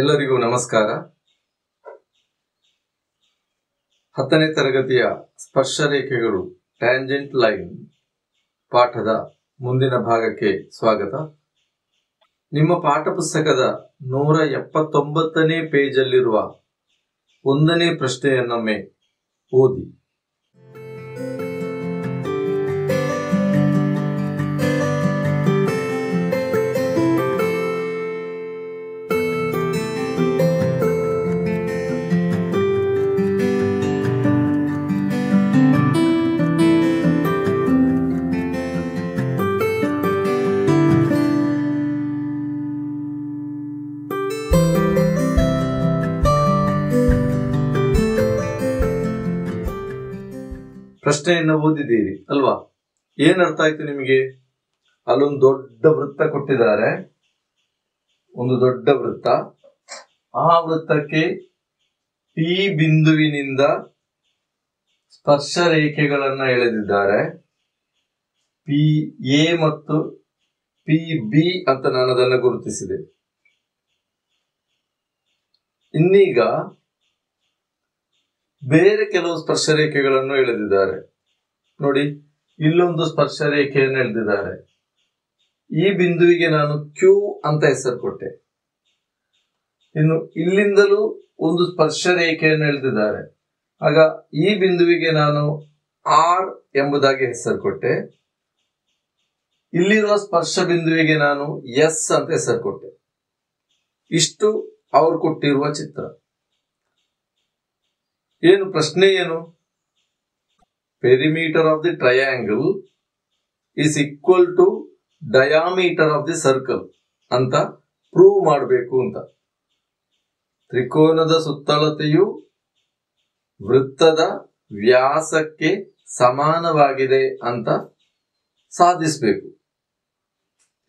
ಎಲ್ಲರಿಗೂ ನಮಸ್ಕಾರ. 10ನೇ ತರಗತಿಯ ಸ್ಪರ್ಶರೇಖೆಗಳು ಟ್ಯಾಂಜೆಂಟ್ ಲೈನ್ ಪಾಠದ ಮುಂದಿನ ಭಾಗಕ್ಕೆ ಸ್ವಾಗತ. ನಿಮ್ಮ ಪಾಠ ಪುಸ್ತಕದ 179ನೇ ಪೇಜಲ್ಲಿರುವ 1ನೇ ಪ್ರಶ್ನೆಯನ್ನೊಮ್ಮೆ ಓದಿ. ಪ್ರಶ್ನೆಯನ್ನು ಓದಿದ್ದೀರಿ ಅಲ್ವಾ? ಏನ್ ಅರ್ಥ ಆಯ್ತು ನಿಮಗೆ? ಅಲ್ಲೊಂದು ದೊಡ್ಡ ವೃತ್ತ ಕೊಟ್ಟಿದ್ದಾರೆ, ಒಂದು ದೊಡ್ಡ ವೃತ್ತ. ಆ ವೃತ್ತಕ್ಕೆ ಪಿ ಬಿಂದುವಿನಿಂದ ಸ್ಪರ್ಶ ರೇಖೆಗಳನ್ನ ಎಳೆದಿದ್ದಾರೆ. ಪಿ ಎ ಮತ್ತು ಪಿ ಬಿ ಅಂತ ನಾನು ಅದನ್ನು ಗುರುತಿಸಿದೆ. ಇನ್ನೀಗ ಬೇರೆ ಕೆಲವು ಸ್ಪರ್ಶ ರೇಖೆಗಳನ್ನು ಎಳೆದಿದ್ದಾರೆ. ನೋಡಿ, ಇಲ್ಲೊಂದು ಸ್ಪರ್ಶ ರೇಖೆಯನ್ನು ಎಳೆದಿದ್ದಾರೆ. ಈ ಬಿಂದುವಿಗೆ ನಾನು ಕ್ಯೂ ಅಂತ ಹೆಸರು ಕೊಟ್ಟೆ. ಇನ್ನು ಇಲ್ಲಿಂದಲೂ ಒಂದು ಸ್ಪರ್ಶ ರೇಖೆಯನ್ನು ಎಳೆದಿದ್ದಾರೆ. ಆಗ ಈ ಬಿಂದುವಿಗೆ ನಾನು ಆರ್ ಎಂಬುದಾಗಿ ಹೆಸರು ಕೊಟ್ಟೆ. ಇಲ್ಲಿರುವ ಸ್ಪರ್ಶ ಬಿಂದುವಿಗೆ ನಾನು ಎಸ್ ಅಂತ ಹೆಸರು ಕೊಟ್ಟೆ. ಇಷ್ಟು ಅವರು ಕೊಟ್ಟಿರುವ ಚಿತ್ರ. ಏನು ಪ್ರಶ್ನೆ ಏನು? Perimeter of the triangle is equal to diameter of the circle ಅಂತ ಪ್ರೂವ್ ಮಾಡಬೇಕು ಅಂತ. ತ್ರಿಕೋನದ ಸುತ್ತಳತೆಯು ವೃತ್ತದ ವ್ಯಾಸಕ್ಕೆ ಸಮಾನವಾಗಿದೆ ಅಂತ ಸಾಧಿಸಬೇಕು.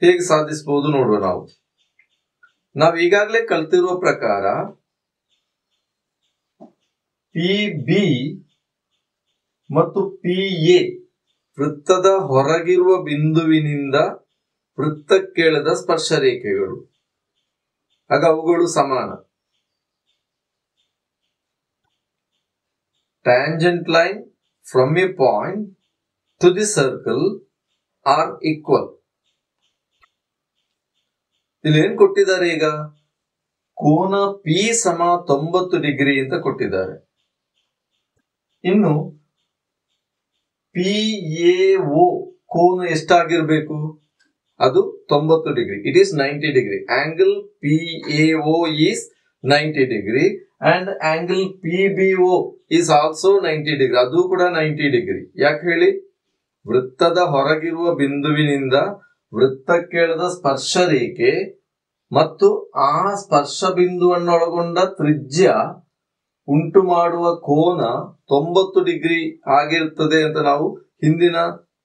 ಹೇಗೆ ಸಾಧಿಸಬಹುದು ನೋಡುವ. ನಾವು ಈಗಾಗಲೇ ಕಲ್ತಿರುವ ಪ್ರಕಾರ ಪಿ ಬಿ ಮತ್ತು ಪಿ ಎ ವೃತ್ತದ ಹೊರಗಿರುವ ಬಿಂದುವಿನಿಂದ ವೃತ್ತಕ್ಕೆಳೆದ ಸ್ಪರ್ಶ ರೇಖೆಗಳು. ಆಗ ಅವುಗಳು ಸಮಾನ. Tangent line from a point to the circle are equal. ಇಲ್ಲಿ ಏನ್ ಕೊಟ್ಟಿದ್ದಾರೆ? ಈಗ ಕೋನ ಪಿ ಸಮ 90 ಡಿಗ್ರಿ ಅಂತ ಕೊಟ್ಟಿದ್ದಾರೆ. ಇನ್ನು ಪಿ ಎ ಓ ಕೋನ ಎಷ್ಟಾಗಿರ್ಬೇಕು? ಅದು 90 degree. It is 90 degree. Angle P A O is 90 degree and angle P B O is also 90 degree. ಅದು ಕೂಡ 90 ಡಿಗ್ರಿ. ಯಾಕೆ ಹೇಳಿ? ವೃತ್ತದ ಹೊರಗಿರುವ ಬಿಂದುವಿನಿಂದ ವೃತ್ತಕ್ಕೆಳೆದ ಸ್ಪರ್ಶ ರೇಖೆ ಮತ್ತು ಆ ಸ್ಪರ್ಶ ಬಿಂದುವನ್ನೊಳಗೊಂಡ ತ್ರಿಜ್ಯ ಉಂಟು ಮಾಡುವ ಕೋನ 90 ಡಿಗ್ರಿ ಆಗಿರ್ತದೆ ಅಂತ ನಾವು ಹಿಂದಿನ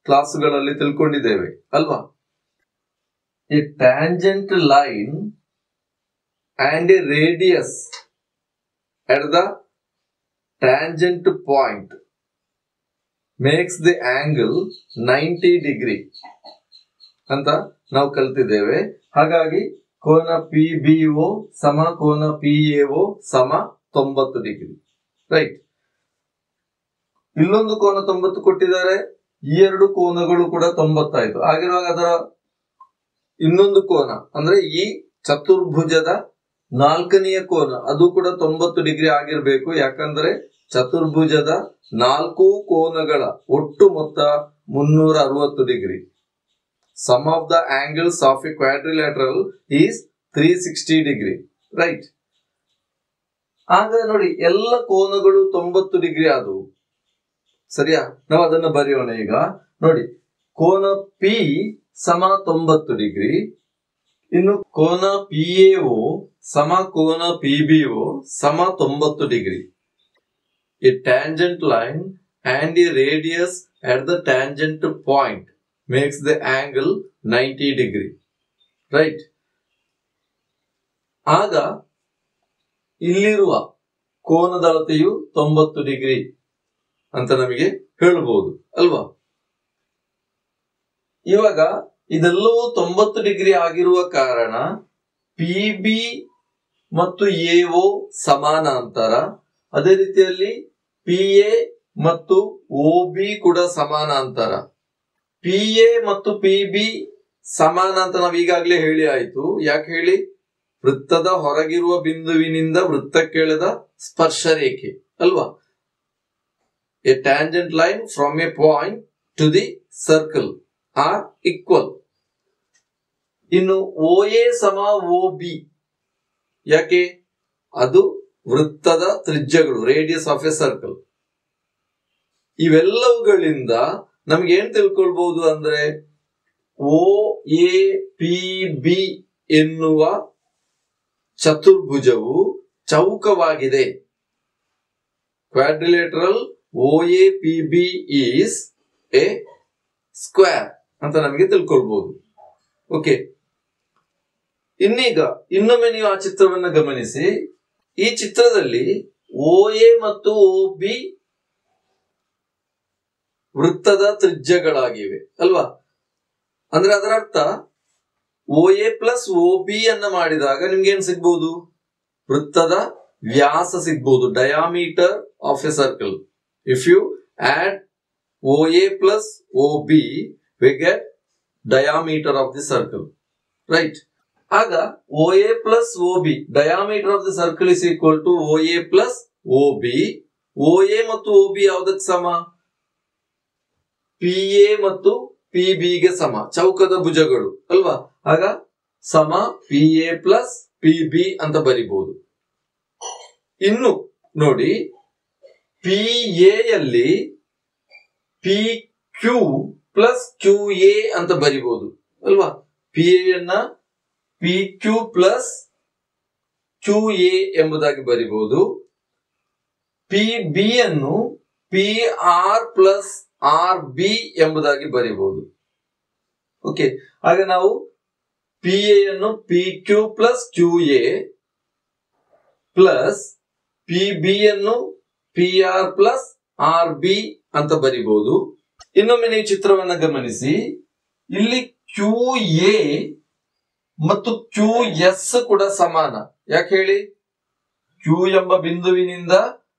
ಕ್ಲಾಸುಗಳಲ್ಲಿ ತಿಳ್ಕೊಂಡಿದ್ದೇವೆ ಅಲ್ವಾ? A tangent line and A radius at the tangent point makes the angle 90 degree ಅಂತ ನಾವು ಕಲ್ತಿದ್ದೇವೆ. ಹಾಗಾಗಿ ಕೋನ ಪಿ ಬಿ ಒ ಸಮ ಕೋನ ಪಿ ಎ ಒ ಸಮ 90 ಡಿಗ್ರಿ. ರೈಟ್. ಇಲ್ಲೊಂದು ಕೋನ 90 ಕೊಟ್ಟಿದ್ದಾರೆ. ಈ ಎರಡು ಕೋನಗಳು ಕೂಡ 90 ಆಯ್ತು. ಆಗಿರುವಾಗ ಅದರ ಇನ್ನೊಂದು ಕೋನ ಅಂದ್ರೆ ಈ ಚತುರ್ಭುಜದ ನಾಲ್ಕನೆಯ ಕೋನ ಅದು ಕೂಡ 90 ಡಿಗ್ರಿ ಆಗಿರ್ಬೇಕು. ಯಾಕಂದ್ರೆ ಚತುರ್ಭುಜದ 4 ಕೋನಗಳ ಒಟ್ಟು ಮೊತ್ತ 360 degree. Sum of the angles of a quadrilateral is 360 degree, right? ಆಗ ನೋಡಿ ಎಲ್ಲ ಕೋನಗಳು 90 ಡಿಗ್ರಿ ಆದವು, ಸರಿಯಾ? ನಾವು ಅದನ್ನ ಬರೆಯೋಣ ಈಗ. ನೋಡಿ, ಕೋನ ಪಿ ಸಮ 90 ಡಿಗ್ರಿ, ಇನ್ನು ಕೋನ PAO ಸಮ ಕೋನ PBO ಸಮ 90 degree. A tangent line and a radius at the tangent point makes the angle 90 degree, right? ಆಗ ಇಲ್ಲಿರುವ ಕೋನದ ಅಳತೆಯು 90 ಡಿಗ್ರಿ ಅಂತ ನಮಗೆ ಹೇಳಬಹುದು ಅಲ್ವಾ? ಇವಾಗ ಇದೆಲ್ಲವೂ 90 ಡಿಗ್ರಿ ಆಗಿರುವ ಕಾರಣ PB ಮತ್ತು AO ಸಮಾನಾಂತರ, ಅದೇ ರೀತಿಯಲ್ಲಿ PA ಮತ್ತು OB ಕೂಡ ಸಮಾನಾಂತರ. PA ಮತ್ತು PB ಸಮಾನಾಂತರ ನಾವು ಈಗಾಗಲೇ ಹೇಳಿ ಆಯ್ತು. ಯಾಕೆ ಹೇಳಿ? ವೃತ್ತದ ಹೊರಗಿರುವ ಬಿಂದುವಿನಿಂದ ವೃತ್ತಕ್ಕೆಳೆದ ಸ್ಪರ್ಶ ರೇಖೆ ಅಲ್ವಾ? A tangent line from a point to the circle are equal. ಇನ್ನು OA ಸಮ OB, ಯಾಕೆ? ಅದು ವೃತ್ತದ ತ್ರಿಜ್ಯಗಳು, ರೇಡಿಯಸ್ ಆಫ್ ಎ ಸರ್ಕಲ್. ಇವೆಲ್ಲವುಗಳಿಂದ ನಮ್ಗೆ ಏನ್ ತಿಳ್ಕೊಳ್ಬಹುದು ಅಂದ್ರೆ OAPB ಎನ್ನುವ ಚತುರ್ಭುಜವು ಚೌಕವಾಗಿದೆ. Quadrilateral OAPB is a square ಅಂತ ನಮಗೆ ತಿಳ್ಕೊಳ್ಬಹುದು. ಓಕೆ, ಇನ್ನೊಮ್ಮೆ ನೀವು ಆ ಚಿತ್ರವನ್ನು ಗಮನಿಸಿ. ಈ ಚಿತ್ರದಲ್ಲಿ OA ಮತ್ತು OB ವೃತ್ತದ ತ್ರಿಜ್ಯಗಳಾಗಿವೆ ಅಲ್ವಾ? ಅಂದ್ರೆ ಅದರ ಅರ್ಥ OA ಪ್ಲಸ್ OB ಅನ್ನ ಮಾಡಿದಾಗ ನಿಮ್ಗೆ ಏನ್ ಸಿಗ್ಬಹುದು? ವೃತ್ತದ ವ್ಯಾಸ ಸಿಗ್ಬಹುದು, diameter of a circle. If you add OA plus OB we get diameter of the circle, right? ಆಗ OA plus OB diameter of the circle is equal to OA plus OB. OA ಮತ್ತು OB ಯಾವುದಕ್ಕೆ ಸಮ? PA ಮತ್ತು PB ಗೆ ಸಮ, ಚೌಕದ ಭುಜಗಳು ಅಲ್ವಾ? ಆಗ ಸಮ PA ಪ್ಲಸ್ PB ಅಂತ ಬರಿಬಹುದು. ಇನ್ನು ನೋಡಿ, PA ಯಲ್ಲಿ PQ ಪ್ಲಸ್ QA ಅಂತ ಬರಿಬಹುದು ಅಲ್ವಾ? PA ಯನ್ನ PQ ಪ್ಲಸ್ QA ಎಂಬುದಾಗಿ ಬರಿಬಹುದು. PB ಅನ್ನು PR ಪ್ಲಸ್ RB ಎಂಬುದಾಗಿ ಬರಿಬಹುದು. ಓಕೆ, ಆಗ ನಾವು PA ಅನ್ನು PQ plus QA plus PB ಅನ್ನು PR ಪ್ಲಸ್ RB ಅಂತ ಬರಿಬಹುದು. ಇನ್ನೊಮ್ಮೆ ನೀವು ಚಿತ್ರವನ್ನ ಗಮನಿಸಿ. ಇಲ್ಲಿ QA ಮತ್ತು QS ಕೂಡ ಸಮಾನ. ಯಾಕೆ ಹೇಳಿ? Q ಎಂಬ ಬಿಂದುವಿನಿಂದ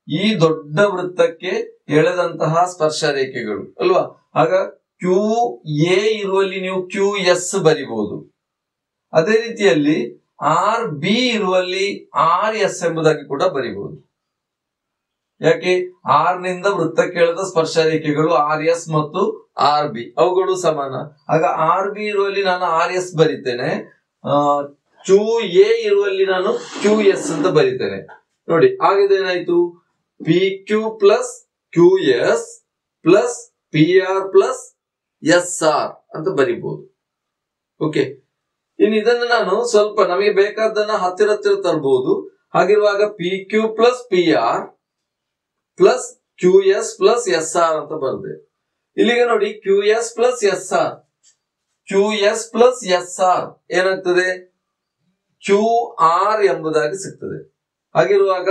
ಈ ದೊಡ್ಡ ವೃತ್ತಕ್ಕೆ ಎಳೆದಂತಹ ಸ್ಪರ್ಶ ರೇಖೆಗಳು ಅಲ್ವಾ? ಆಗ QA ಇರುವಲ್ಲಿ ನೀವು QS ಬರಿಬಹುದು. ಅದೇ ರೀತಿಯಲ್ಲಿ RB ಇರುವಲ್ಲಿ RS ಎಂಬುದಾಗಿ ಕೂಡ ಬರಿಬಹುದು. ಯಾಕೆ? R ನಿಂದ ವೃತ್ತಕ್ಕೆ ಎಳೆದ ಸ್ಪರ್ಶ ರೇಖೆಗಳು RS ಮತ್ತು RB ಅವುಗಳು ಸಮಾನ. ಆಗ RB ಇರುವಲ್ಲಿ ನಾನು RS ಬರಿತೇನೆ, QA ಇರುವಲ್ಲಿ ನಾನು QS ಅಂತ ಬರಿತೇನೆ. ನೋಡಿ, ಆಗೇನಾಯ್ತು? PQ plus QS plus PR plus SR ಅಂತ ಬರಿಬಹುದು. ಓಕೆ, ಇನ್ನು ಇದನ್ನು ನಾನು ಸ್ವಲ್ಪ ನಮಗೆ ಬೇಕಾದನ್ನ ಹತ್ತಿರ ತರಬಹುದು. ಹಾಗಿರುವಾಗ PQ plus PR plus QS plus SR ಅಂತ ಬರ್ತದೆ. ಇಲ್ಲಿಗೆ ನೋಡಿ, QS plus SR, QS plus SR ಏನಾಗ್ತದೆ? QR ಎಂಬುದಾಗಿ ಸಿಗ್ತದೆ. ಹಾಗಿರುವಾಗ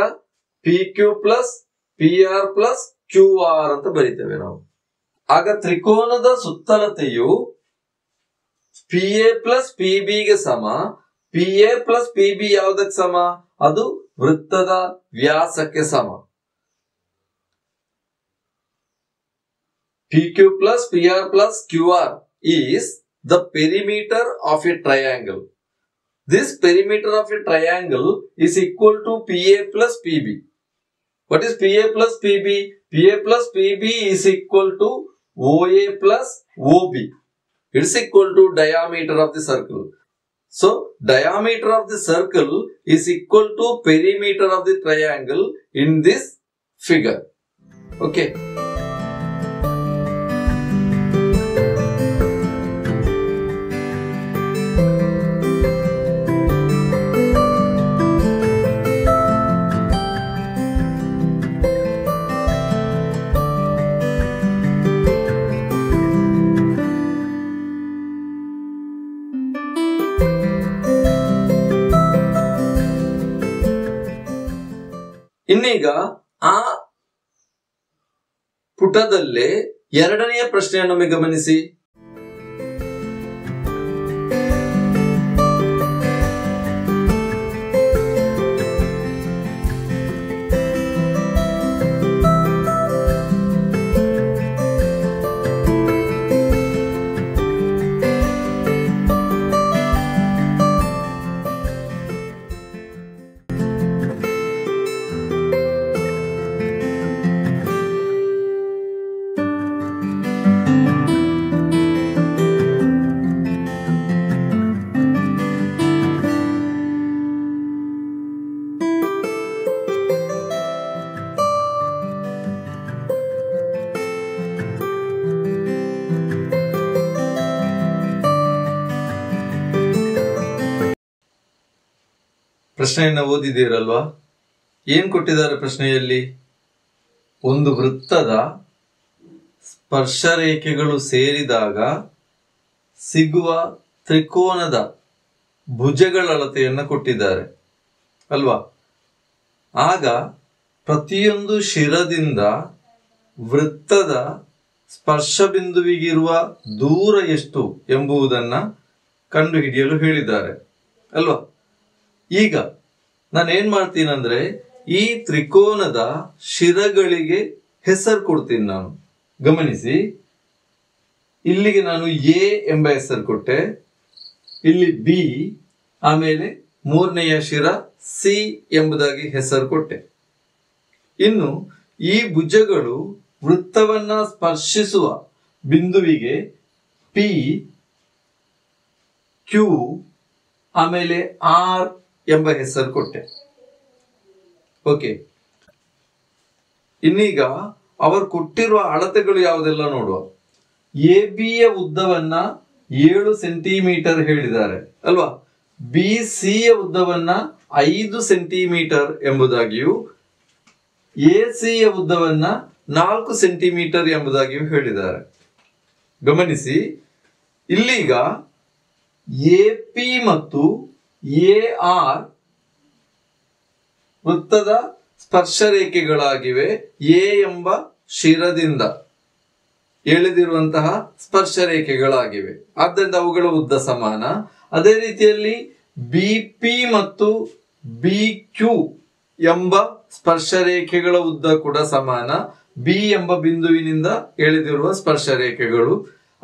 PQ plus PR plus QR ಅಂತ ಬರೀತೇವೆ ನಾವು. ಆಗ ತ್ರಿಕೋನದ ಸುತ್ತಳತೆಯು PA ಪ್ಲಸ್ PB ಗೆ ಸಮ. PA ಪ್ಲಸ್ PB ಯಾವುದಕ್ಕೆ ಸಮ? ಅದು ವೃತ್ತದ ವ್ಯಾಸಕ್ಕೆ ಸಮ. PQ plus PR plus QR is the perimeter of a triangle. This perimeter of a triangle is equal to PA plus PB. What is PA plus PB? PA plus PB is equal to OA plus OB. It's equal to diameter of the circle. So, diameter of the circle is equal to perimeter of the triangle in this figure. Okay. ಇನ್ನೀಗ ಆ ಪುಟದಲ್ಲೇ ಎರಡನೆಯ ಪ್ರಶ್ನೆಯನ್ನು ಗಮನಿಸಿ. ಪ್ರಶ್ನೆಯನ್ನು ಓದಿದ್ದೀರಲ್ವಾ? ಏನ್ ಕೊಟ್ಟಿದ್ದಾರೆ ಪ್ರಶ್ನೆಯಲ್ಲಿ? ಒಂದು ವೃತ್ತದ ಸ್ಪರ್ಶರೇಖೆಗಳು ಸೇರಿದಾಗ ಸಿಗುವ ತ್ರಿಕೋನದ ಭುಜಗಳ ಅಳತೆಯನ್ನು ಕೊಟ್ಟಿದ್ದಾರೆ ಅಲ್ವಾ? ಆಗ ಪ್ರತಿಯೊಂದು ಶಿರದಿಂದ ವೃತ್ತದ ಸ್ಪರ್ಶ ಬಿಂದುವಿಗಿರುವ ದೂರ ಎಷ್ಟು ಎಂಬುದನ್ನ ಕಂಡುಹಿಡಿಯಲು ಹೇಳಿದ್ದಾರೆ ಅಲ್ವಾ? ಈಗ ನಾನೇನ್ ಮಾಡ್ತೀನಂದ್ರೆ ಈ ತ್ರಿಕೋನದ ಶಿರಗಳಿಗೆ ಹೆಸರು ಕೊಡ್ತೀನಿ ನಾನು. ಗಮನಿಸಿ, ಇಲ್ಲಿಗೆ ನಾನು ಎ ಎಂಬ ಹೆಸರು ಕೊಟ್ಟೆ, ಇಲ್ಲಿ ಬಿ, ಆಮೇಲೆ ಮೂರನೆಯ ಶಿರ ಸಿ ಎಂಬುದಾಗಿ ಹೆಸರು ಕೊಟ್ಟೆ. ಇನ್ನು ಈ ಭುಜಗಳು ವೃತ್ತವನ್ನ ಸ್ಪರ್ಶಿಸುವ ಬಿಂದುವಿಗೆ ಪಿ, ಕ್ಯೂ, ಆಮೇಲೆ ಆರ್ ಎಂಬ ಹೆಸರು ಕೊಟ್ಟೆ. ಓಕೆ, ಇನ್ನೀಗ ಅವರು ಕೊಟ್ಟಿರುವ ಅಳತೆಗಳು ಯಾವುದೆಲ್ಲ ನೋಡುವ. ಎ ಬಿಯ ಉದ್ದವನ್ನ 7 ಸೆಂಟಿಮೀಟರ್ ಹೇಳಿದ್ದಾರೆ ಅಲ್ವಾ? ಬಿ ಸಿ ಯ ಉದ್ದವನ್ನ 5 ಸೆಂಟಿಮೀಟರ್ ಎಂಬುದಾಗಿಯೂ, ಎ ಸಿ ಯ ಉದ್ದವನ್ನ 4 ಸೆಂಟಿಮೀಟರ್ ಎಂಬುದಾಗಿಯೂ ಹೇಳಿದ್ದಾರೆ. ಗಮನಿಸಿ, ಇಲ್ಲೀಗ ಎ ಪಿ ಮತ್ತು ಎ ಆರ್ ವೃತ್ತದ ಸ್ಪರ್ಶ ರೇಖೆಗಳಾಗಿವೆ. ಎ ಎಂಬ ಶಿರದಿಂದ ಎಳೆದಿರುವಂತಹ ಸ್ಪರ್ಶ ರೇಖೆಗಳಾಗಿವೆ, ಆದ್ದರಿಂದ ಅವುಗಳ ಉದ್ದ ಸಮಾನ. ಅದೇ ರೀತಿಯಲ್ಲಿ ಬಿ ಪಿ ಮತ್ತು ಬಿ ಕ್ಯೂ ಎಂಬ ಸ್ಪರ್ಶ ರೇಖೆಗಳ ಉದ್ದ ಕೂಡ ಸಮಾನ. ಬಿ ಎಂಬ ಬಿಂದುವಿನಿಂದ ಎಳೆದಿರುವ ಸ್ಪರ್ಶ ರೇಖೆಗಳು.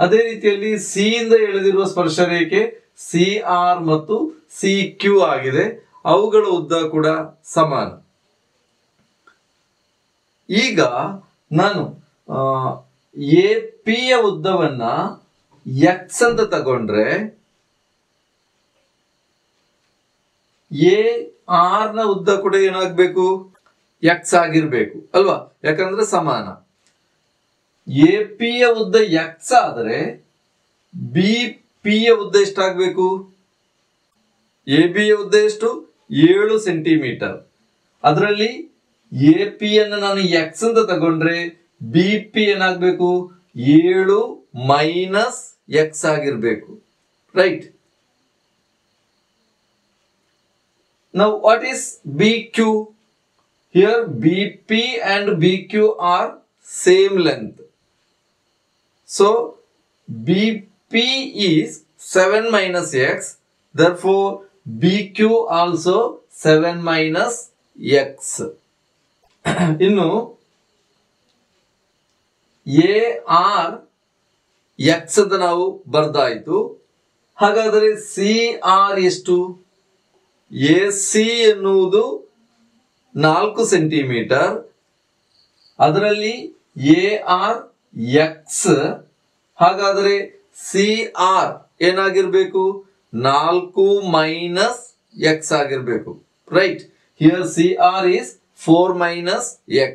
ಅದೇ ರೀತಿಯಲ್ಲಿ ಸಿ ಇಂದ ಎಳೆದಿರುವ ಸ್ಪರ್ಶ ರೇಖೆ ಸಿ ಆರ್ ಮತ್ತು ಸಿ ಕ್ಯೂ ಆಗಿದೆ, ಅವುಗಳ ಉದ್ದ ಕೂಡ ಸಮಾನ. ಈಗ ನಾನು ಎ ಪಿ ಯ ಉದ್ದವನ್ನ ಎಕ್ಸ್ ಅಂತ ತಗೊಂಡ್ರೆ ಎ ಆರ್ ನ ಉದ್ದ ಕೂಡ ಏನಾಗಬೇಕು? ಎಕ್ಸ್ ಆಗಿರ್ಬೇಕು ಅಲ್ವಾ? ಯಾಕಂದ್ರೆ ಸಮಾನ. ಎ ಪಿ ಯ ಉದ್ದ ಎಕ್ಸ್ ಆದ್ರೆ ಬಿ ಪಿ ಯ ಉದ್ದ ಎಷ್ಟಾಗಬೇಕು? ಎ ಬಿ ಯ ಉದ್ದ ಎಷ್ಟು? 7 ಸೆಂಟಿಮೀಟರ್. ಅದರಲ್ಲಿ ಎ ಪಿ ಅನ್ನು ನಾನು ಎಕ್ಸ್ ಅಂತ ತಗೊಂಡ್ರೆ ಬಿ ಪಿ ಏನಾಗಬೇಕು? 7 ಮೈನಸ್ ಎಕ್ಸ್ ಆಗಿರ್ಬೇಕು, right? Now what is BQ? Here BP and BQ are same length. So BP is 7 minus x. Therefore BQ also 7 minus x. ಇನ್ನು AR ಎಕ್ಸ್ ಅಂತ ನಾವು ಬರ್ದಾಯ್ತು. ಹಾಗಾದರೆ ಸಿ ಆರ್ ಎಷ್ಟು? ಎ ಸಿ ಎನ್ನುವುದು 4 centimetre, ಅದರಲ್ಲಿ A R x. ಹಾಗಾದರೆ C R ಏನಾಗಿರ್ಬೇಕು? 4 ಮೈನಸ್ ಎಕ್ಸ್ ಆಗಿರ್ಬೇಕು. Right, here C R is 4 minus x.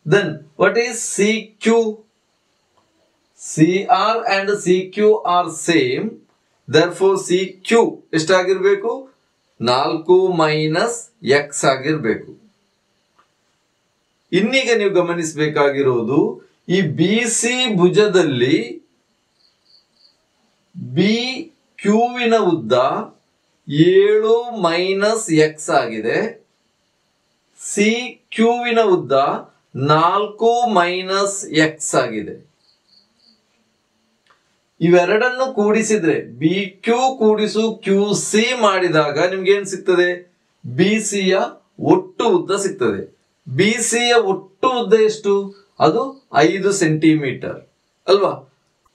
Then what is CQ? CR and CQ are same. Therefore CQ ಎಷ್ಟಾಗಿರ್ಬೇಕು? 4 minus x ಆಗಿರ್ಬೇಕು. ಇನ್ನೀಗ ನೀವು ಗಮನಿಸಬೇಕಾಗಿರೋದು, ಈ ಬಿ ಸಿ ಭುಜದಲ್ಲಿ ಬಿ ಕ್ಯೂವಿನ ಉದ್ದ 7 minus X ಆಗಿದೆ. C ಕ್ಯೂವಿನ ಉದ್ದ 4 ಮೈನಸ್ ಎಕ್ಸ್ ಆಗಿದೆ. ಇವೆರಡನ್ನು ಕೂಡಿಸಿದ್ರೆ ಬಿ ಕ್ಯೂ ಕೂಡಿಸು ಕ್ಯೂ ಸಿ ಮಾಡಿದಾಗ ನಿಮ್ಗೆ ಏನ್ ಸಿಗ್ತದೆ? ಬಿ ಸಿ ಯ ಒಟ್ಟು ಉದ್ದ ಸಿಗ್ತದೆ. ಬಿ ಸಿ ಯ ಒಟ್ಟು ಉದ್ದ ಎಷ್ಟು? ಅದು 5 ಸೆಂಟಿಮೀಟರ್ ಅಲ್ವಾ?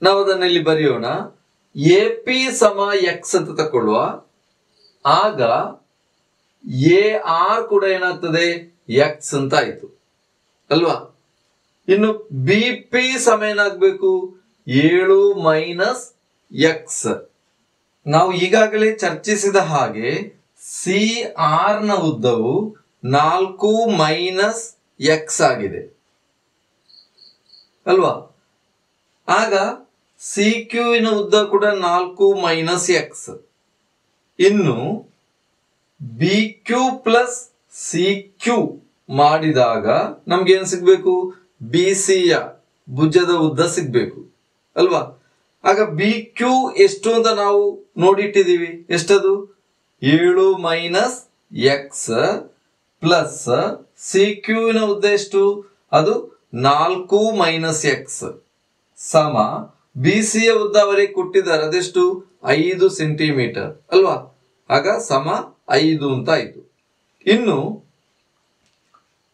ನಾವು ಅದನ್ನ ಇಲ್ಲಿ ಬರೆಯೋಣ. ಎ ಪಿ ಸಮ ಎಕ್ಸ್ ಅಂತ ತಕೊಳ್ಳುವ. ಆಗ ಎ ಆರ್ ಕೂಡ ಏನಾಗ್ತದೆ? ಎಕ್ಸ್ ಅಂತ ಆಯ್ತು ಅಲ್ವಾ? ಇನ್ನು ಬಿ ಪಿ ಸಮ ಏನಾಗ್ಬೇಕು? 7 ಮೈನಸ್ ಎಕ್ಸ್. ನಾವು ಈಗಾಗಲೇ ಚರ್ಚಿಸಿದ ಹಾಗೆ ಸಿ ಆರ್ ನ ಉದ್ದವು 4 ಮೈನಸ್ ಎಕ್ಸ್ ಆಗಿದೆ ಅಲ್ವಾ? ಆಗ ಸಿ ಕ್ಯೂವಿನ ಉದ್ದ ಕೂಡ 4 ಮೈನಸ್ ಎಕ್ಸ್. ಇನ್ನು B Q plus C Q ಮಾಡಿದಾಗ ನಮ್ಗೆ ಏನ್ ಸಿಗ್ಬೇಕು? ಬಿ ಸಿ ಯ ಭುಜದ ಉದ್ದ ಸಿಗ್ಬೇಕು ಅಲ್ವಾ? ಆಗ ಬಿ ಕ್ಯೂ ಎಷ್ಟು ಅಂತ ನಾವು ನೋಡಿಟ್ಟಿದೀವಿ. ಎಷ್ಟದು? 7 ಮೈನಸ್ ಎಕ್ಸ್ ಪ್ಲಸ್ ಸಿ ಕ್ಯೂವಿನ ಉದ್ದ ಎಷ್ಟು? ಅದು 4 ಮೈನಸ್ ಎಕ್ಸ್ ಸಮ ಬಿ ಸಿ ಯ ಉದ್ದ ಅವರಿಗೆ ಕೊಟ್ಟಿದ್ದಾರೆ, ಅದೆಷ್ಟು? 5 ಸೆಂಟಿಮೀಟರ್ ಅಲ್ವಾ? ಆಗ ಸಮ 5 ಅಂತ ಆಯ್ತು. ಇನ್ನು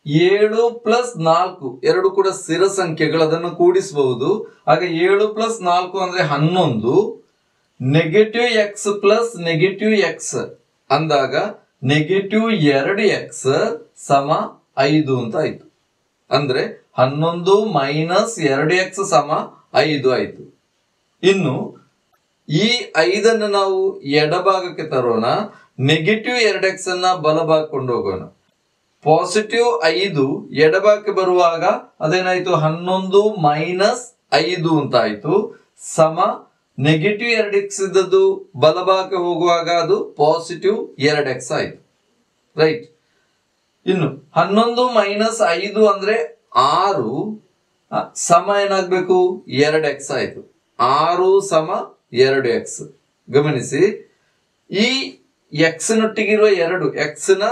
7 ಪ್ಲಸ್ 4 ಎರಡು ಕೂಡ ಸ್ಥಿರ ಸಂಖ್ಯೆಗಳು, ಅದನ್ನು ಕೂಡಿಸಬಹುದು. ಆಗ 7 ಪ್ಲಸ್ 4 ಅಂದ್ರೆ 11. Negative X plus negative X ಅಂದಾಗ ನೆಗೆಟಿವ್ 2x ಸಮ 5 ಅಂತ ಆಯ್ತು. ಅಂದ್ರೆ 11 ಮೈನಸ್ 2x ಸಮ 5 ಆಯ್ತು. ಇನ್ನು ಈ 5 ನಾವು ಎಡಭಾಗಕ್ಕೆ ತರೋಣ. ನೆಗೆಟಿವ್ 2x ಅನ್ನ ಬಲಭಾಗಕ್ಕೆ ಹೋಗೋಣ. ಪಾಸಿಟಿವ್ 5 ಎಡಭಾಗಕ್ಕೆ ಬರುವಾಗ ಅದೇನಾಯ್ತು? 11 ಮೈನಸ್ 5 ಅಂತ ಆಯ್ತು ಸಮ ನೆಗೆಟಿವ್ 2x ಇದ್ದದ್ದು ಬಲಭಾಗಕ್ಕೆ ಹೋಗುವಾಗ ಅದು ಪಾಸಿಟಿವ್ 2x ಆಯ್ತು. ರೈಟ್. ಇನ್ನು 11 ಮೈನಸ್ 5 ಅಂದ್ರೆ 6 ಸಮ ಏನಾಗ್ಬೇಕು? 2x ಆಯ್ತು. 6 ಸಮ 2x. ಗಮನಿಸಿ, ಈ ಎಕ್ಸ್ ನೊಟ್ಟಿಗಿರುವ 2 ಎಕ್ಸ್ ನ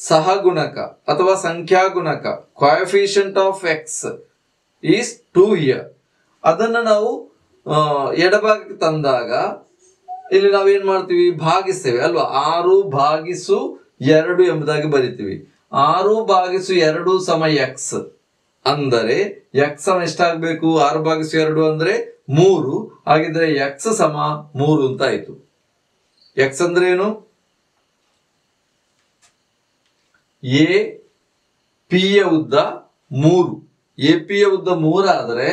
ಸಹಗುಣಕ ಅಥವಾ ಸಂಖ್ಯಾಗುಣಕ coefficient of x is 2 here. ಅದನ್ನ ನಾವು ಎಡಭಾಗಕ್ಕೆ ತಂದಾಗ ಇಲ್ಲಿ ನಾವೇನ್ ಮಾಡ್ತೀವಿ? ಭಾಗಿಸ್ತೇವೆ ಅಲ್ವಾ? 6 ಭಾಗಿಸು 2 ಎಂಬುದಾಗಿ ಬರಿತೀವಿ. 6 ಭಾಗಿಸು 2 ಸಮ ಎಕ್ಸ್ ಅಂದರೆ ಎಕ್ಸ್ ಸಮ ಎಷ್ಟಾಗಬೇಕು? 6 ಭಾಗಿಸು 2 ಅಂದ್ರೆ 3. ಹಾಗಿದ್ರೆ ಎಕ್ಸ್ ಸಮ 3 ಅಂತ ಆಯ್ತು. ಎಕ್ಸ್ ಅಂದ್ರೆ ಏನು? ಎ ಪಿ ಯ ಉದ್ದ 3. ಎ ಪಿ ಯ ಉದ್ದ 3 ಆದರೆ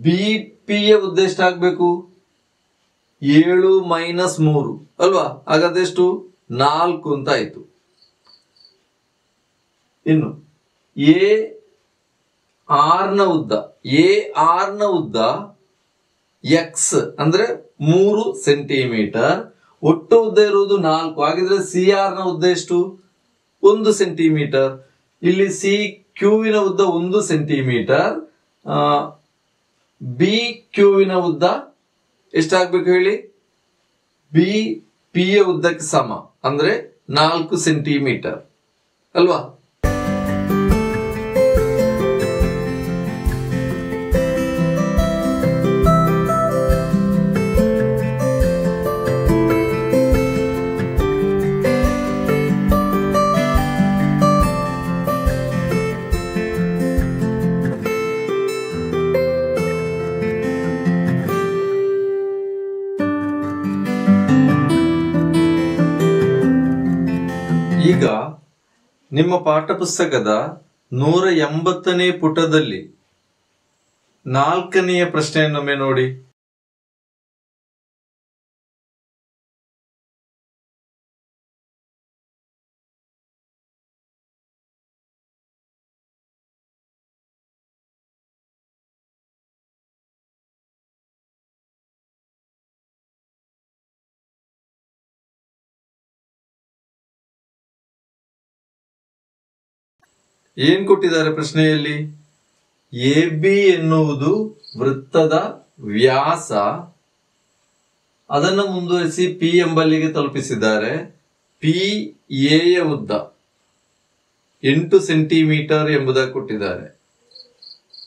ಬಿ ಪಿ ಯ ಉದ್ದ ಎಷ್ಟಾಗಬೇಕು? 7 ಮೈನಸ್ 3 ಅಲ್ವಾ? ಹಾಗಾದೆಷ್ಟು? 4 ಅಂತ ಆಯ್ತು. ಇನ್ನು ಎ ಆರ್ ನ ಉದ್ದ, ಎ ಆರ್ ನ ಉದ್ದ ಎಕ್ಸ್ ಅಂದ್ರೆ 3 ಸೆಂಟಿಮೀಟರ್. ಒಟ್ಟು ಉದ್ದ ಇರುವುದು 4. ಹಾಗಿದ್ರೆ ಸಿ ಆರ್ ನ ಉದ್ದ ಎಷ್ಟು? 1 ಸೆಂಟಿಮೀಟರ್. ಇಲ್ಲಿ ಸಿ ಕ್ಯೂವಿನ ಉದ್ದ 1 ಸೆಂಟಿಮೀಟರ್. ಬಿ ಕ್ಯೂವಿನ ಉದ್ದ ಎಷ್ಟಾಗ್ಬೇಕು ಹೇಳಿ? ಬಿ ಪಿ ಯ ಉದ್ದಕ್ಕೆ ಸಮ ಅಂದ್ರೆ 4 ಸೆಂಟಿಮೀಟರ್ ಅಲ್ವಾ? ಈಗ ನಿಮ್ಮ ಪಾಠಪುಸ್ತಕದ 180ನೇ ಪುಟದಲ್ಲಿ 4ನೆಯ ಪ್ರಶ್ನೆಯನ್ನೊಮ್ಮೆ ನೋಡಿ. ಏನ್ ಕೊಟ್ಟಿದ್ದಾರೆ ಪ್ರಶ್ನೆಯಲ್ಲಿ? ಎ ಬಿ ಎನ್ನುವುದು ವೃತ್ತದ ವ್ಯಾಸ, ಅದನ್ನು ಮುಂದುವರಿಸಿ ಪಿ ಎಂಬಲ್ಲಿಗೆ ತಲುಪಿಸಿದ್ದಾರೆ. ಪಿ ಎ ಯ ಉದ್ದ 8 ಸೆಂಟಿಮೀಟರ್ ಎಂಬುದಾಗಿ ಕೊಟ್ಟಿದ್ದಾರೆ.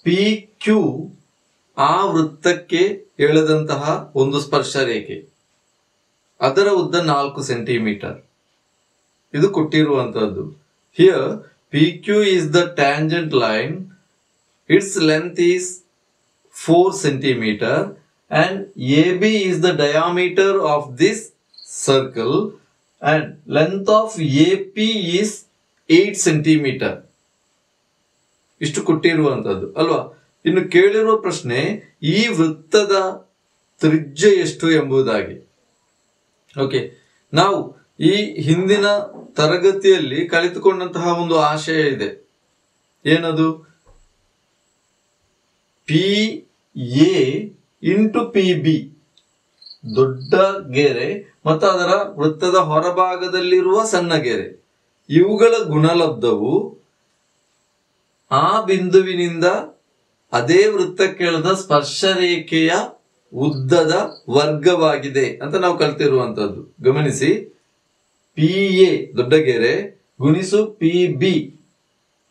ಪಿ ಕ್ಯೂ ಆ ವೃತ್ತಕ್ಕೆ ಎಳೆದಂತಹ ಒಂದು ಸ್ಪರ್ಶ ರೇಖೆ, ಅದರ ಉದ್ದ 4 ಸೆಂಟಿಮೀಟರ್. ಇದು ಕೊಟ್ಟಿರುವಂತಹದ್ದು. Here PQ is the tangent line, its length is 4 centimeter and AB is the diameter of this circle and length of AP is 8 centimeter. ಇಷ್ಟು ಕೊಟ್ಟಿರುವಂತದ್ದು ಅಲ್ವಾ? ಇನ್ನು ಕೇಳಿರುವ ಪ್ರಶ್ನೆ ಈ ವೃತ್ತದ ತ್ರಿಜ್ಯ ಎಷ್ಟು ಎಂಬುದಾಗಿ. ಓಕೆ, ನಾವು ಈ ಹಿಂದಿನ ತರಗತಿಯಲ್ಲಿ ಕಲಿತುಕೊಂಡಂತಹ ಒಂದು ಆಶಯ ಇದೆ. ಏನದು? P A into P B, ದೊಡ್ಡ ಗೆರೆ ಮತ್ತು ಅದರ ವೃತ್ತದ ಹೊರಭಾಗದಲ್ಲಿರುವ ಸಣ್ಣ ಗೆರೆ, ಇವುಗಳ ಗುಣಲಬ್ಧವು ಆ ಬಿಂದುವಿನಿಂದ ಅದೇ ವೃತ್ತಕ್ಕೆಳೆದ ಸ್ಪರ್ಶ ರೇಖೆಯ ಉದ್ದದ ವರ್ಗವಾಗಿದೆ ಅಂತ ನಾವು ಕಲಿತಿರುವಂತದ್ದು. ಗಮನಿಸಿ, ಪಿ ಎ ದೊಡ್ಡ ಗೆರೆ ಗುಣಿಸು ಪಿ ಬಿ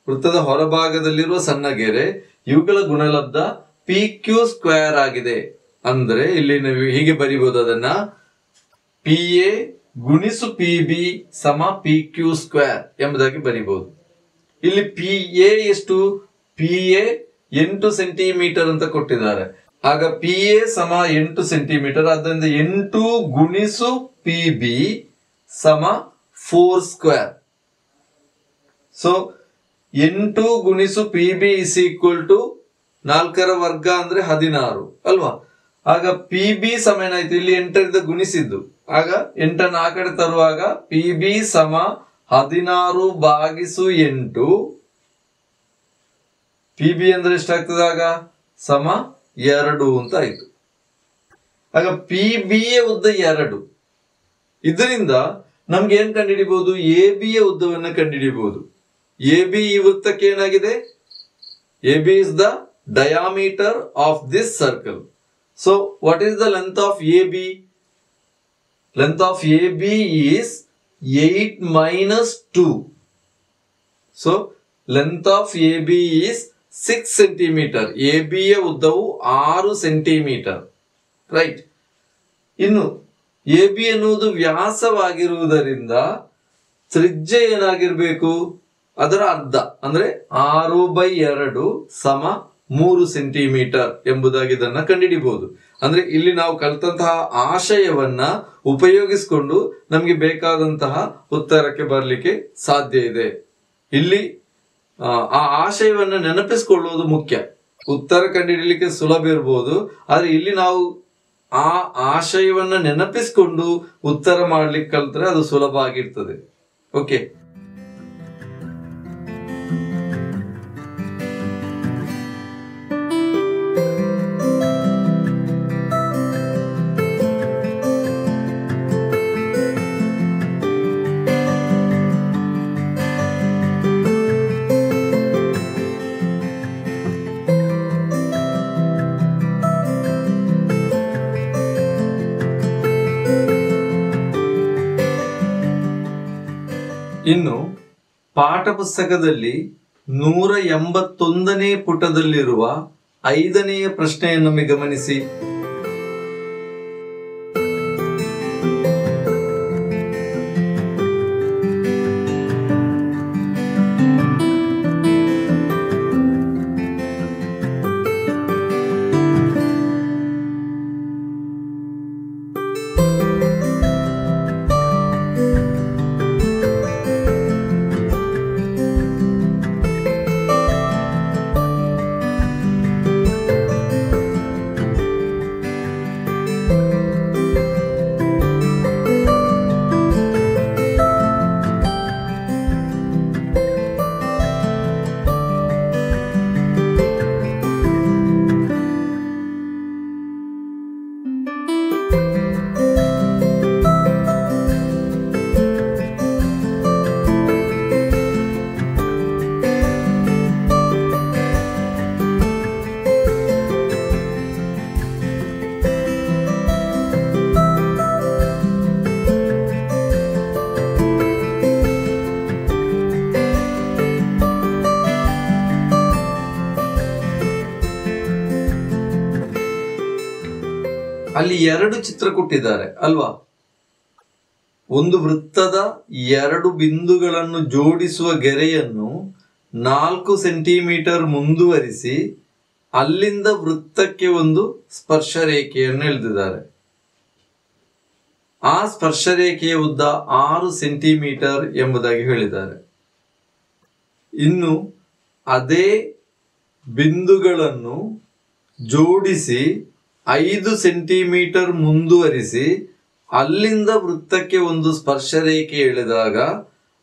ವೃತ್ತದ ಹೊರಭಾಗದಲ್ಲಿರುವ ಸಣ್ಣ ಗೆರೆ, ಇವುಗಳ ಗುಣಲಬ್ಧ ಪಿ ಕ್ಯೂ ಸ್ಕ್ವೇರ್ ಆಗಿದೆ. ಅಂದ್ರೆ ಇಲ್ಲಿ ನಾವು ಹೀಗೆ ಬರೀಬಹುದು, ಅದನ್ನ ಪಿ ಎ ಗುಣಿಸು ಪಿ ಬಿ ಸಮ ಪಿ ಕ್ಯೂ ಸ್ಕ್ವೇರ್ ಎಂಬುದಾಗಿ ಬರೀಬಹುದು. ಇಲ್ಲಿ ಪಿ ಎ ಎಷ್ಟು? ಪಿ ಎ 8 ಸೆಂಟಿಮೀಟರ್ ಅಂತ ಕೊಟ್ಟಿದ್ದಾರೆ. ಆಗ ಪಿ ಎ ಸಮ 8 ಸೆಂಟಿಮೀಟರ್, ಆದ್ದರಿಂದ 8 ಗುಣಿಸು ಪಿ ಬಿ ಸಮ 4 ಸ್ಕ್ವೇರ್. ಸೊ 8 ಗುಣಿಸು P B is equal to 4ರ ವರ್ಗ ಅಂದ್ರೆ 16 ಅಲ್ವಾ? ಆಗ ಪಿ ಬಿ ಸಮ ಏನಾಯ್ತು? ಇಲ್ಲಿ 8ರಿಂದ ಗುಣಿಸಿದ್ದು, ಆಗ 8ನ್ನು ಆ ಕಡೆ ತರುವಾಗ ಪಿ ಬಿ ಸಮ 16 ಭಾಗಿಸು 8. ಪಿ ಬಿ ಅಂದ್ರೆ ಎಷ್ಟಾಗ್ತದೆ? ಆಗ ಸಮ 2 ಅಂತ ಆಯ್ತು. ಆಗ ಪಿ ಬಿ ಯ ಉದ್ದ 2. ಇದರಿಂದ ನಮ್ಗೆ ಏನ್ ಕಂಡುಹಿಡಿಬಹುದು? ಎ ಬಿ ಯ ಉದ್ದವನ್ನು ಕಂಡುಹಿಡಿಯಬಹುದು. ಎ ಬಿ ಈ ವೃತ್ತಕ್ಕೆ ಏನಾಗಿದೆ? A B is the diameter of this circle. So what is the length of A B? Length of A B is 8 minus 2. So length of A B is 6 centimetre. A B ಯ ಉದ್ದವು 6 centimetre, right? ಇನ್ನು A B ಎನ್ನುವುದು ವ್ಯಾಸವಾಗಿರುವುದರಿಂದ ತ್ರಿಜ್ಯ ಏನಾಗಿರ್ಬೇಕು? ಅದರ ಅರ್ಧ ಅಂದ್ರೆ 6/2 ಸಮ 3 ಸೆಂಟಿಮೀಟರ್ ಎಂಬುದಾಗಿ ಇದನ್ನ ಕಂಡುಹಿಡಿಬಹುದು. ಅಂದ್ರೆ ಇಲ್ಲಿ ನಾವು ಕಲಿತಂತಹ ಆಶಯವನ್ನ ಉಪಯೋಗಿಸಿಕೊಂಡು ನಮಗೆ ಬೇಕಾದಂತಹ ಉತ್ತರಕ್ಕೆ ಬರಲಿಕ್ಕೆ ಸಾಧ್ಯ ಇದೆ. ಇಲ್ಲಿ ಆ ಆಶಯವನ್ನ ನೆನಪಿಸಿಕೊಳ್ಳುವುದು ಮುಖ್ಯ. ಉತ್ತರ ಕಂಡುಹಿಡಿಯಲಿಕ್ಕೆ ಸುಲಭ ಇರಬಹುದು, ಆದ್ರೆ ಇಲ್ಲಿ ನಾವು ಆ ಆಶಯವನ್ನ ನೆನಪಿಸಿಕೊಂಡು ಉತ್ತರ ಮಾಡ್ಲಿಕ್ಕೆ ಕಲ್ತ್ರೆ ಅದು ಸುಲಭ ಆಗಿರ್ತದೆ. ಓಕೆ, ಇನ್ನು ಪಾಠ ಪುಸ್ತಕದಲ್ಲಿ 181ನೇ ಪುಟದಲ್ಲಿರುವ 5ನೆಯ ಪ್ರಶ್ನೆಯನ್ನು ಗಮನಿಸಿ. ಅಲ್ಲಿ ಎರಡು ಚಿತ್ರ ಕೊಟ್ಟಿದ್ದಾರೆ ಅಲ್ವಾ. ಒಂದು ವೃತ್ತದ ಎರಡು ಬಿಂದುಗಳನ್ನು ಜೋಡಿಸುವ ಗೆರೆಯನ್ನು 4 ಸೆಂಟಿಮೀಟರ್ ಮುಂದುವರಿಸಿ ಅಲ್ಲಿಂದ ವೃತ್ತಕ್ಕೆ ಒಂದು ಸ್ಪರ್ಶ ರೇಖೆಯನ್ನು ಎಳೆದಿದ್ದಾರೆ. ಆ ಸ್ಪರ್ಶ ರೇಖೆಯ ಉದ್ದ 6 ಸೆಂಟಿಮೀಟರ್ ಎಂಬುದಾಗಿ ಹೇಳಿದ್ದಾರೆ. ಇನ್ನು ಅದೇ ಬಿಂದುಗಳನ್ನು ಜೋಡಿಸಿ 5 ಸೆಂಟಿಮೀಟರ್ ಮುಂದುವರಿಸಿ ಅಲ್ಲಿಂದ ವೃತ್ತಕ್ಕೆ ಒಂದು ಸ್ಪರ್ಶ ರೇಖೆ ಎಳೆದಾಗ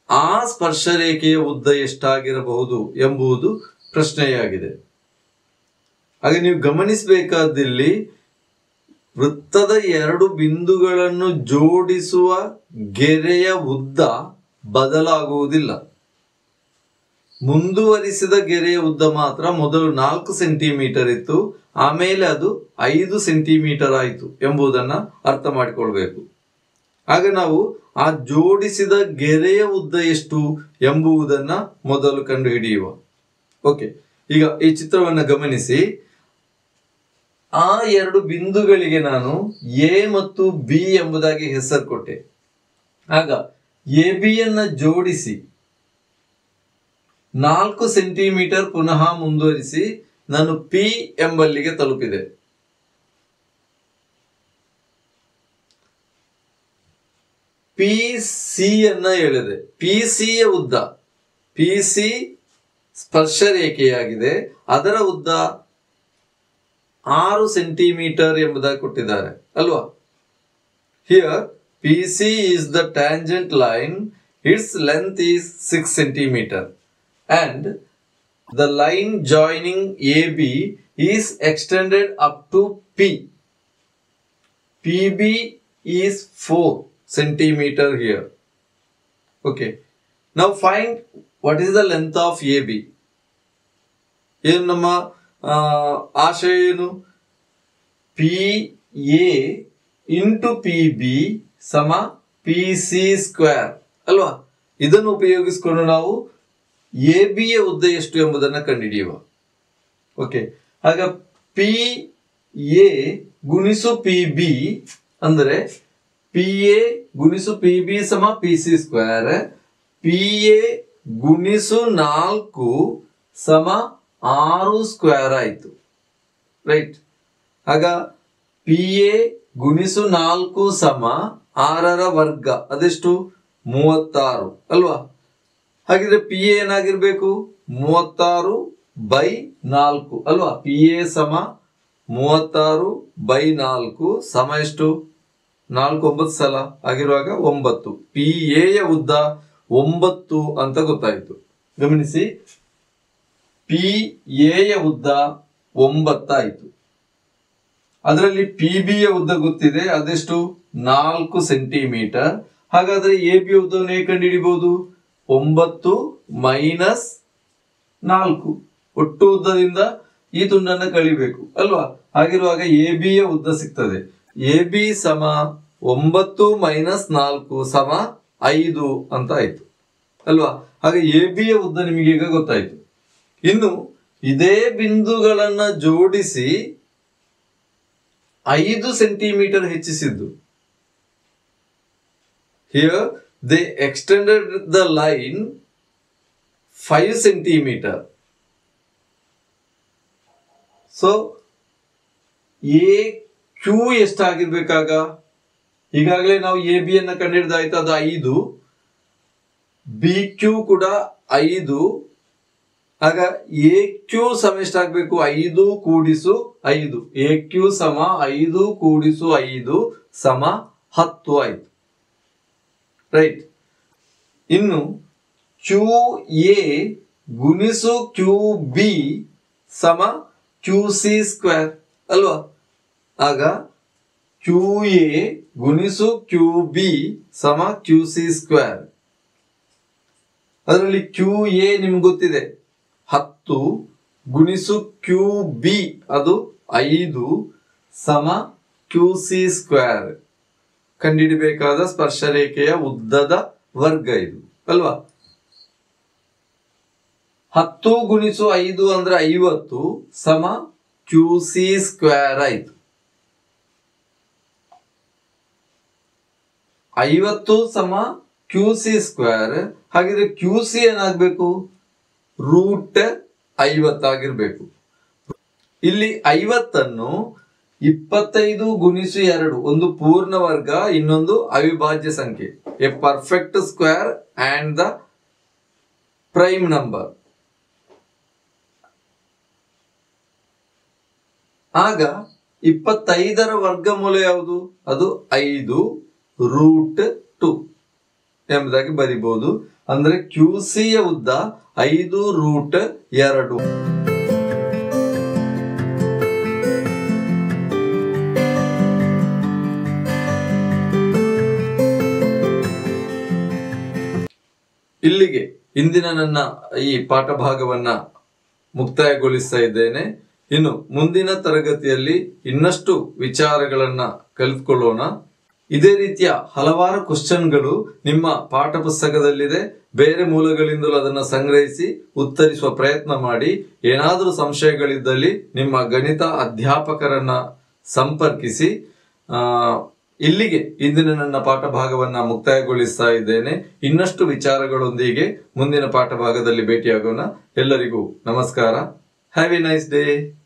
ಆ ಸ್ಪರ್ಶ ರೇಖೆಯ ಉದ್ದ ಎಷ್ಟಾಗಿರಬಹುದು ಎಂಬುದು ಪ್ರಶ್ನೆಯಾಗಿದೆ. ಹಾಗೆ ನೀವು ಗಮನಿಸಬೇಕಾದಲ್ಲಿ ವೃತ್ತದ ಎರಡು ಬಿಂದುಗಳನ್ನು ಜೋಡಿಸುವ ಗೆರೆಯ ಉದ್ದ ಬದಲಾಗುವುದಿಲ್ಲ. ಮುಂದುವರಿಸಿದ ಗೆರೆಯ ಉದ್ದ ಮಾತ್ರ ಮೊದಲು 4 ಸೆಂಟಿಮೀಟರ್ ಇತ್ತು, ಆಮೇಲೆ ಅದು 5 ಸೆಂಟಿಮೀಟರ್ ಆಯಿತು ಎಂಬುದನ್ನು ಅರ್ಥ ಮಾಡಿಕೊಳ್ಬೇಕು. ಆಗ ನಾವು ಆ ಜೋಡಿಸಿದ ಗೆರೆಯ ಉದ್ದ ಎಷ್ಟು ಎಂಬುದನ್ನ ಮೊದಲು ಕಂಡುಹಿಡಿಯುವ. ಓಕೆ, ಈಗ ಈ ಚಿತ್ರವನ್ನು ಗಮನಿಸಿ. ಆ ಎರಡು ಬಿಂದುಗಳಿಗೆ ನಾನು ಎ ಮತ್ತು ಬಿ ಎಂಬುದಾಗಿ ಹೆಸರು ಕೊಟ್ಟೆ. ಆಗ ಎ ಬಿ ಯನ್ನ ಜೋಡಿಸಿ 4 ಸೆಂಟಿಮೀಟರ್ ಪುನಃ ಮುಂದುವರಿಸಿ ನಾನು ಪಿ ಎಂಬಲ್ಲಿಗೆ ತಲುಪಿದೆ. ಪಿ ಸಿ ಯನ್ನ ಎಳೆದೆ. ಪಿ ಸಿ ಯ ಉದ್ದ, ಪಿ ಸಿ ಸ್ಪರ್ಶ ರೇಖೆಯಾಗಿದೆ, ಅದರ ಉದ್ದ 6 ಸೆಂಟಿಮೀಟರ್ ಎಂಬುದಾಗಿ ಕೊಟ್ಟಿದ್ದಾರೆ ಅಲ್ವಾ. Here P C is the tangent line, its length is 6 centimeter and the line joining AB is extended up to P. PB is 4 centimeter here. Okay, now find what is the length of AB. ಏನು ನಮ್ಮ ಆಶಯ ಏನು? P A into P B ಸಮ P C square ಅಲ್ವಾ. ಇದನ್ನು ಉಪಯೋಗಿಸಿಕೊಂಡು ನಾವು A B ಯ ಉದ್ದ ಎಷ್ಟು ಎಂಬುದನ್ನು ಕಂಡುಹಿಡಿಯುವ. ಓಕೆ, ಆಗ ಪಿ ಎ ಗುಣಿಸು ಪಿ ಬಿ ಅಂದರೆ ಪಿ ಎ ಗುಣಿಸು ಪಿ ಬಿ ಸಮ P C square. P A ಗುಣಿಸು 4 ಸಮ 6 ಸ್ಕ್ವೇರ್ ಆಯಿತು. ರೈಟ್, ಆಗ ಪಿ ಎ ಗುಣಿಸು 4 ಸಮ 6ರ ವರ್ಗ, ಅದೆಷ್ಟು? 36 ಅಲ್ವಾ. ಹಾಗಿದ್ರೆ ಪಿ ಎ ಏನಾಗಿರ್ಬೇಕು? 36/4 ಅಲ್ವಾ. ಪಿ ಎ ಸಮ 36/4 ಸಮ ಎಷ್ಟು? 4 9 ಸಲ ಆಗಿರುವಾಗ 9. ಪಿ ಎ ಯ ಉದ್ದ 9 ಅಂತ ಗೊತ್ತಾಯಿತು. ಗಮನಿಸಿ, ಪಿ ಎ ಯ ಉದ್ದ 9 ಆಯಿತು. ಅದರಲ್ಲಿ ಪಿ ಬಿ ಯ ಉದ್ದ ಗೊತ್ತಿದೆ, ಅದೆಷ್ಟು? 4 ಸೆಂಟಿಮೀಟರ್. ಹಾಗಾದ್ರೆ ಎ ಬಿ ಉದ್ದವನ್ನು ಹೇಗೆ ಕಂಡುಹಿಡಿಬಹುದು? 9 ಮೈನಸ್ 4 ಒಟ್ಟು ಉದ್ದದಿಂದ ಈ ತುಂಡನ್ನು ಕಳಿಬೇಕು ಅಲ್ವಾ. ಹಾಗಿರುವಾಗ ಎ ಬಿ ಯ ಉದ್ದ ಸಿಗ್ತದೆ. ಎ ಬಿ ಸಮ 9 ಮೈನಸ್ 4 ಸಮ 5 ಅಂತ ಆಯ್ತು ಅಲ್ವಾ. ಹಾಗೆ ಎ ಬಿ ಯ ಉದ್ದ ನಿಮಗೆ ಈಗ ಗೊತ್ತಾಯ್ತು. ಇನ್ನು ಇದೇ ಬಿಂದುಗಳನ್ನ ಜೋಡಿಸಿ 5 ಸೆಂಟಿಮೀಟರ್ ಹೆಚ್ಚಿಸಿದ್ದು. Here they extended the line 5 centimetre. So A Q ಎಷ್ಟಾಗಿರ್ಬೇಕಾಗ? ಈಗಾಗಲೇ ನಾವು ಎ ಬಿ ಅನ್ನ ಕಂಡುಹಿಡಿದಾಯ್ತು, ಅದು 5. ಬಿ ಕ್ಯೂ ಕೂಡ 5. ಆಗ ಎ ಕ್ಯೂ ಸಮ ಎಷ್ಟಾಗಬೇಕು? 5 ಕೂಡಿಸು 5. ಎ ಕ್ಯೂ ಸಮ 5 ಕೂಡಿಸು 5 ಸಮ 10 ಆಯ್ತು. ರೈಟ್, ಇನ್ನು ಕ್ಯೂ ಎ ಗುಣಿಸು ಕ್ಯೂ ಬಿ ಸಮ ಕ್ಯೂ ಸಿ ಸ್ಕ್ವೇರ್ ಅಲ್ವಾ. ಆಗ ಕ್ಯೂ ಎ ಗುಣಿಸು ಕ್ಯೂ ಬಿ ಸಮ ಕ್ಯೂ ಸಿ ಸ್ಕ್ವೇರ್. ಅದರಲ್ಲಿ ಕ್ಯೂ ಎ ನಿಮ್ಗೆ ಗೊತ್ತಿದೆ, 10 ಗುಣಿಸು ಕ್ಯೂ ಬಿ ಅದು 5 ಸಮ ಕ್ಯೂ ಸಿ ಸ್ಕ್ವೇರ್. ಕಂಡುಹಿಡಿಬೇಕಾದ ಸ್ಪರ್ಶ ರೇಖೆಯ ಉದ್ದದ ವರ್ಗ ಇದು ಅಲ್ವಾ. 10 ಗುಣಿಸು 5 ಅಂದ್ರೆ 50 ಸಮ ಕ್ಯೂ ಸಿ ಸ್ಕ್ವೇರ್ ಆಯ್ತು. 50 ಸಮ QC ಸ್ಕ್ವೇರ್. ಹಾಗಿದ್ರೆ QC ಏನಾಗಬೇಕು? √50 ಆಗಿರ್ಬೇಕು. ಇಲ್ಲಿ 50 25 ಗುಣಿಸು 2, ಒಂದು ಪೂರ್ಣ ವರ್ಗ, ಇನ್ನೊಂದು ಅವಿಭಾಜ್ಯ ಸಂಖ್ಯೆ, A perfect square and the prime number. ಆಗ 25ರ ವರ್ಗಮೂಲ ಯಾವುದು? ಅದು 5√2 ಎಂಬುದಾಗಿ ಬರಿಬಹುದು. ಅಂದ್ರೆ QC ಯ ಉದ್ದ 5√2. ಇಲ್ಲಿಗೆ ಇಂದಿನ ನನ್ನ ಈ ಪಾಠ ಭಾಗವನ್ನ ಮುಕ್ತಾಯಗೊಳಿಸ್ತಾ ಇದ್ದೇನೆ. ಇನ್ನು ಮುಂದಿನ ತರಗತಿಯಲ್ಲಿ ಇನ್ನಷ್ಟು ವಿಚಾರಗಳನ್ನ ಕಲಿತುಕೊಳ್ಳೋಣ. ಇದೇ ರೀತಿಯ ಹಲವಾರು ಕ್ವಶನ್ಗಳು ನಿಮ್ಮ ಪಾಠ ಪುಸ್ತಕದಲ್ಲಿದೆ. ಬೇರೆ ಮೂಲಗಳಿಂದಲೂ ಅದನ್ನ ಸಂಗ್ರಹಿಸಿ ಉತ್ತರಿಸುವ ಪ್ರಯತ್ನ ಮಾಡಿ. ಏನಾದರೂ ಸಂಶಯಗಳಿದ್ದಲ್ಲಿ ನಿಮ್ಮ ಗಣಿತ ಅಧ್ಯಾಪಕರನ್ನ ಸಂಪರ್ಕಿಸಿ. ಇಲ್ಲಿಗೆ ಇಂದಿನ ನನ್ನ ಪಾಠ ಭಾಗವನ್ನ ಮುಕ್ತಾಯಗೊಳಿಸ್ತಾ ಇದ್ದೇನೆ. ಇನ್ನಷ್ಟು ವಿಚಾರಗಳೊಂದಿಗೆ ಮುಂದಿನ ಪಾಠ ಭಾಗದಲ್ಲಿ ಭೇಟಿಯಾಗೋಣ. ಎಲ್ಲರಿಗೂ ನಮಸ್ಕಾರ. Have A nice day.